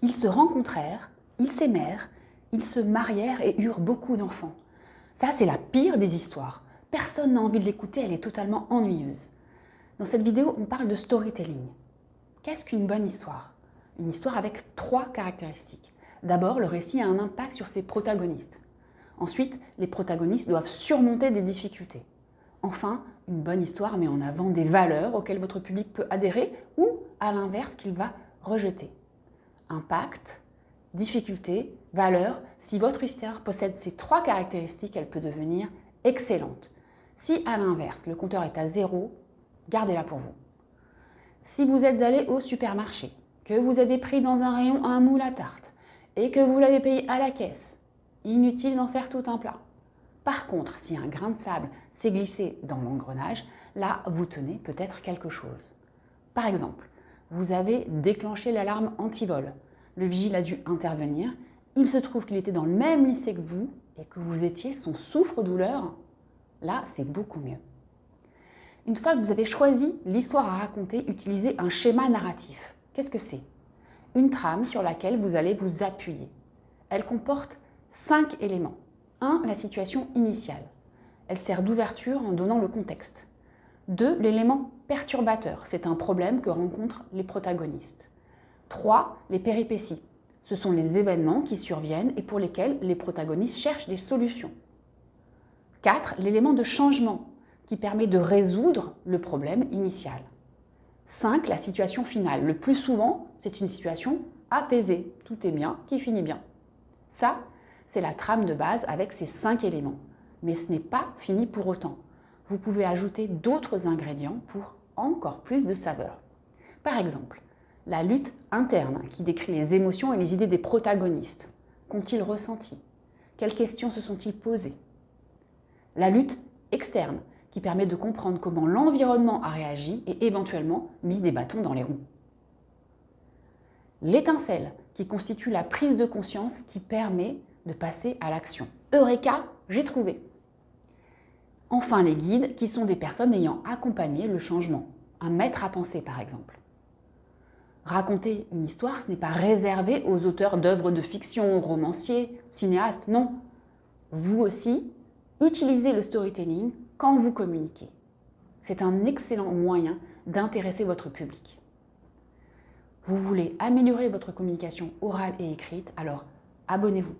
Ils se rencontrèrent, ils s'aimèrent, ils se marièrent et eurent beaucoup d'enfants. Ça, c'est la pire des histoires. Personne n'a envie de l'écouter, elle est totalement ennuyeuse. Dans cette vidéo, on parle de storytelling. Qu'est-ce qu'une bonne histoire? Une histoire avec 3 caractéristiques. D'abord, le récit a un impact sur ses protagonistes. Ensuite, les protagonistes doivent surmonter des difficultés. Enfin, une bonne histoire met en avant des valeurs auxquelles votre public peut adhérer ou, à l'inverse, qu'il va rejeter. Impact, difficulté, valeur. Si votre histoire possède ces 3 caractéristiques, elle peut devenir excellente. Si, à l'inverse, le compteur est à 0, gardez-la pour vous. Si vous êtes allé au supermarché, que vous avez pris dans un rayon un moule à tarte et que vous l'avez payé à la caisse, inutile d'en faire tout un plat. Par contre, si un grain de sable s'est glissé dans l'engrenage, là, vous tenez peut-être quelque chose. Par exemple, vous avez déclenché l'alarme anti-vol. Le vigile a dû intervenir. Il se trouve qu'il était dans le même lycée que vous et que vous étiez son souffre-douleur. Là, c'est beaucoup mieux. Une fois que vous avez choisi l'histoire à raconter, utilisez un schéma narratif. Qu'est-ce que c'est? Une trame sur laquelle vous allez vous appuyer. Elle comporte 5 éléments. 1. La situation initiale. Elle sert d'ouverture en donnant le contexte. 2. L'élément perturbateur. C'est un problème que rencontrent les protagonistes. 3. Les péripéties. Ce sont les événements qui surviennent et pour lesquels les protagonistes cherchent des solutions. 4. L'élément de changement qui permet de résoudre le problème initial. 5. La situation finale. Le plus souvent, c'est une situation apaisée. Tout est bien, qui finit bien. Ça, c'est la trame de base avec ces 5 éléments. Mais ce n'est pas fini pour autant. Vous pouvez ajouter d'autres ingrédients pour encore plus de saveur. Par exemple, la lutte interne qui décrit les émotions et les idées des protagonistes. Qu'ont-ils ressenti? Quelles questions se sont-ils posées? La lutte externe qui permet de comprendre comment l'environnement a réagi et éventuellement mis des bâtons dans les roues. L'étincelle qui constitue la prise de conscience qui permet de passer à l'action. Eureka, j'ai trouvé. Enfin, les guides qui sont des personnes ayant accompagné le changement. Un maître à penser par exemple. Raconter une histoire, ce n'est pas réservé aux auteurs d'œuvres de fiction, romanciers, cinéastes, non. Vous aussi, utilisez le storytelling quand vous communiquez. C'est un excellent moyen d'intéresser votre public. Vous voulez améliorer votre communication orale et écrite, alors abonnez-vous.